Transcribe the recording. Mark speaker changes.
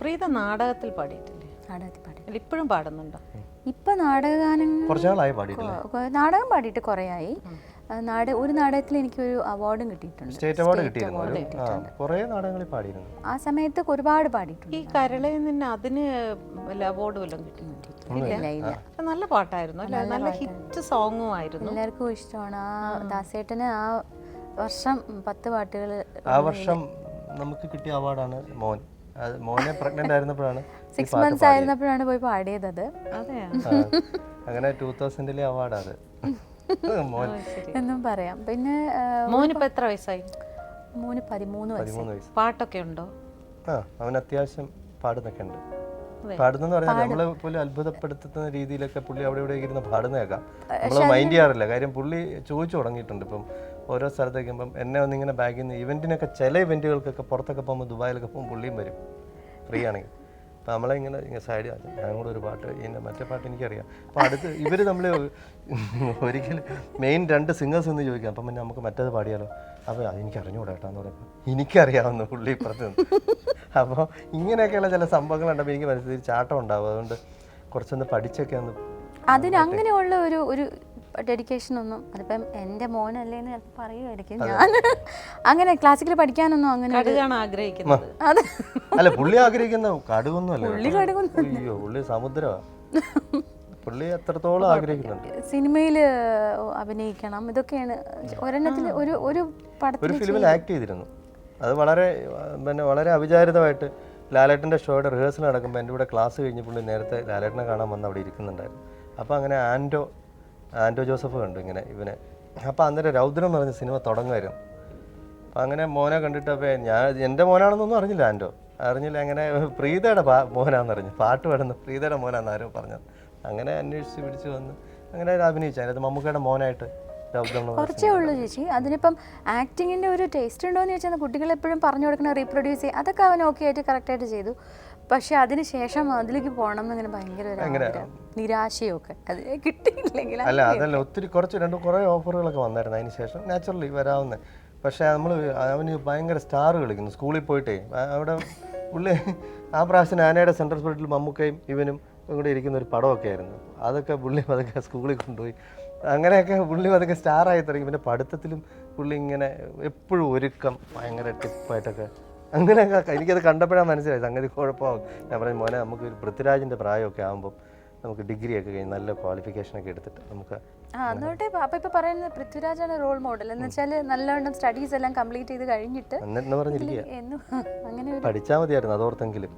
Speaker 1: പ്രീത നാടകത്തിൽ പാടിയിട്ടില്ലേ?
Speaker 2: നാടകത്തിൽ പാടി.
Speaker 1: ഇപ്പോഴും പാടുന്നുണ്ടോ?
Speaker 2: ഇപ്പൊ നാടകഗാനം നാടകം പാടിയിട്ട് കുറേയായി. ഒരു നാടകത്തിൽ എനിക്കൊരു അവാർഡും കിട്ടിയിട്ടുണ്ട്.
Speaker 3: സ്റ്റേറ്റ് അവാർഡ് കിട്ടിയിട്ടുണ്ട്. കുറേ നാടകങ്ങളിൽ പാടിയിരുന്നു.
Speaker 2: ആ സമയത്ത് ഒരുപാട് പാടിയിട്ടുണ്ട്.
Speaker 1: ഈ കരളയിൽ നിന്ന് അതിന് അവാർഡ് വല്ലതും കിട്ടിയിട്ടുണ്ട്? നല്ല പാട്ടായിരുന്നു അല്ലേ? നല്ല ഹിറ്റ് സോങ്ങും ആയിരുന്നു,
Speaker 2: എല്ലാവർക്കും ഇഷ്ടമാണ്. ആ ദാസേട്ടന് ആ വർഷം 10 പാട്ടുകൾ.
Speaker 3: ആ വർഷം നമുക്ക് കിട്ടിയ അവാർഡാണ് മോൻ. മോനെ പ്രഗ്നന്റ് ആയിരുന്നപ്പോഴാണ്
Speaker 2: 6 months ആയിരുന്നപ്പോഴാണ് പോയി പാടിയത്. അത്
Speaker 3: അങ്ങനെ 2000-ലെ അവാർഡ് അത്
Speaker 2: എന്നും പറയാം. പിന്നെ
Speaker 1: മോനിപ്പോ എത്ര വയസ്സായി?
Speaker 2: മോന് 13 വയസ്സ്.
Speaker 1: പാട്ടൊക്കെ ഉണ്ടോ?
Speaker 3: അവൻ അത്യാവശ്യം പാടുന്നൊക്കെ ഉണ്ട്. പാടുന്നെന്ന് പറഞ്ഞാൽ നമ്മളെ പോലും അത്ഭുതപ്പെടുത്തുന്ന രീതിയിലൊക്കെ പുള്ളി അവിടെ ഇവിടെ ഇരുന്ന് പാടുന്നേക്കാം. നമ്മളത് മൈൻഡ് ചെയ്യാറില്ല. കാര്യം പുള്ളി ചോദിച്ചു തുടങ്ങിയിട്ടുണ്ട്. ഇപ്പം ഓരോ സ്ഥലത്തേക്ക് ഇപ്പം എന്നെ ഒന്നിങ്ങനെ ബാഗിൽ നിന്ന് ഇവന്റിനൊക്കെ ചില ഇവന്റുകൾക്കൊക്കെ പുറത്തൊക്കെ പോകുമ്പോൾ ദുബായിലൊക്കെ പോകുമ്പോൾ പുള്ളിയും വരും ഫ്രീ ആണെങ്കിൽ. അപ്പം നമ്മളിങ്ങനെ സൈഡ് ഞാൻ കൂടെ ഒരു പാട്ട് ഇതിൻ്റെ മറ്റേ പാട്ട് എനിക്കറിയാം. അപ്പം അടുത്ത് ഇവർ നമ്മൾ ഒരിക്കലും മെയിൻ 2 സിംഗേഴ്സ് എന്ന് ചോദിക്കാം. അപ്പം പിന്നെ നമുക്ക് മറ്റേത് പാടിയാലോ? അപ്പോൾ അതെനിക്ക് അറിഞ്ഞുകൂടാ കേട്ടാന്ന് പറയുമ്പോൾ എനിക്കറിയാവുന്ന പുള്ളി ഇപ്പുറത്ത് നിന്ന്. അപ്പോൾ ഇങ്ങനെയൊക്കെയുള്ള ചില സംഭവങ്ങളുണ്ടപ്പോൾ എനിക്ക് മനസ്സിൽ ചാട്ടം ഉണ്ടാവും. അതുകൊണ്ട് കുറച്ചൊന്ന് പഠിച്ചൊക്കെ ഒന്ന്
Speaker 2: അതിന് അങ്ങനെയുള്ള ഒരു ഡെഡിക്കേഷൻ ഒന്നും, അതിപ്പം എൻ്റെ മോനല്ലേന്ന് ചിലപ്പോൾ പറയുമായിരിക്കും. ഞാൻ അങ്ങനെ ക്ലാസിക്കൽ പഠിക്കാനൊന്നും അങ്ങനെ
Speaker 1: ആഗ്രഹിക്കുന്നത്
Speaker 3: അല്ല. പുള്ളി ആഗ്രഹിക്കുന്ന കടുകൊന്നും അല്ല. അയ്യോ, പുള്ളി സമുദ്രമാണ്. പുള്ളി എത്രത്തോളം ആഗ്രഹിക്കുന്നുണ്ട്.
Speaker 2: സിനിമയിൽ അഭിനയിക്കണം, ഇതൊക്കെയാണ് ഒരെണ്ണത്തിൽ ഒരു പടത്തിൽ.
Speaker 3: ഒരു ഫിലിമിൽ ആക്ട് ചെയ്തിരുന്നു. അത് വളരെ അവിചാരിതമായിട്ട് ലാലേട്ടൻ്റെ ഷോയുടെ റിഹേഴ്സൽ നടക്കുമ്പോൾ എൻ്റെ കൂടെ ക്ലാസ് കഴിഞ്ഞ് പുള്ളി നേരത്തെ ലാലേട്ടനെ കാണാൻ വന്ന് അവിടെ ഇരിക്കുന്നുണ്ടായിരുന്നു. അപ്പോൾ അങ്ങനെ ആൻറ്റോ ജോസഫ് കണ്ടു ഇങ്ങനെ ഇവനെ. അപ്പോൾ അന്നേരം രൗദ്രം എന്ന് പറഞ്ഞ സിനിമ തുടങ്ങുമായിരുന്നു. അപ്പോൾ അങ്ങനെ മോനെ കണ്ടിട്ട് അപ്പോൾ എൻ്റെ മോനാണെന്നൊന്നും അറിഞ്ഞില്ല. അറിഞ്ഞില്ല. അങ്ങനെ പ്രീതയുടെ മോനാണെന്നറിഞ്ഞു. പാട്ട് പാടുന്ന പ്രീതയുടെ മോനാണെന്ന് ആരും പറഞ്ഞത്. അങ്ങനെ അന്വേഷിച്ച് പിടിച്ച് വന്ന് അങ്ങനെ അഭിനയിച്ചു. അതിനകത്ത് മമ്മൂക്കയുടെ മോനായിട്ട്
Speaker 2: കുറച്ചേ ഉള്ളൂ ചേച്ചി. അതിനിപ്പം ആക്ടിങ്ങിൻ്റെ ഒരു ടേസ്റ്റ് ഉണ്ടോ എന്ന് ചോദിച്ചാൽ കുട്ടികൾ എപ്പോഴും പറഞ്ഞു കൊടുക്കണം, റീപ്രൊഡ്യൂസ് ചെയ്യുക, അതൊക്കെ അവൻ ഓക്കെ ആയിട്ട് കറക്റ്റായിട്ട് ചെയ്തു. പക്ഷെ അതിന് ശേഷം അതിലേക്ക് പോകണം എന്നിങ്ങനെ ഭയങ്കര നിരാശയൊക്കെ അത് കിട്ടിയില്ലെങ്കിൽ.
Speaker 3: അല്ല അതല്ല, ഒത്തിരി കുറേ ഓഫറുകളൊക്കെ വന്നായിരുന്നു അതിന് ശേഷം നാച്ചുറലി വരാവുന്നത്. പക്ഷേ അവന് ഭയങ്കര സ്റ്റാർ കളിക്കുന്നു. സ്കൂളിൽ പോയിട്ടേ അവിടെ പുള്ളി ആ പ്രാവശ്യം ആനയുടെ സെൻട്രൽ സ്പിരിറ്റിൽ മമ്മൂക്കയും ഇവനും കൂടെ ഇരിക്കുന്ന ഒരു പടമൊക്കെ ആയിരുന്നു. അതൊക്കെ പുള്ളി അതൊക്കെ സ്കൂളിൽ കൊണ്ടുപോയി അങ്ങനെയൊക്കെ പുള്ളി അതൊക്കെ സ്റ്റാറായി തുടങ്ങി. പിന്നെ പഠിത്തത്തിലും പുള്ളി ഇങ്ങനെ എപ്പോഴും ഒരുക്കം ഭയങ്കര ടിപ്പായിട്ടൊക്കെ അങ്ങനെയൊക്കെ. എനിക്കത് കണ്ടപ്പോഴാണ് മനസ്സിലായി സംഗതി കുഴപ്പമാകും. ഞാൻ പറഞ്ഞു മോനെ, നമുക്ക് ഒരു പൃഥ്വിരാജിൻ്റെ പ്രായമൊക്കെ ആകുമ്പം നമുക്ക് ഡിഗ്രിയൊക്കെ കഴിഞ്ഞ് നല്ല ക്വാളിഫിക്കേഷനൊക്കെ എടുത്തിട്ട് നമുക്ക്
Speaker 2: അതുകൊണ്ട് അപ്പം ഇപ്പം പറയുന്നത് പൃഥ്വിരാജാണ് റോൾ മോഡൽ എന്ന് വെച്ചാൽ നല്ലവണ്ണം സ്റ്റഡീസ് എല്ലാം കംപ്ലീറ്റ് ചെയ്ത് കഴിഞ്ഞിട്ട്
Speaker 3: എന്നിട്ട് പറഞ്ഞിരിക്കുക
Speaker 2: അങ്ങനെ
Speaker 3: പഠിച്ചാൽ മതിയായിരുന്നു അതോർത്തെങ്കിലും.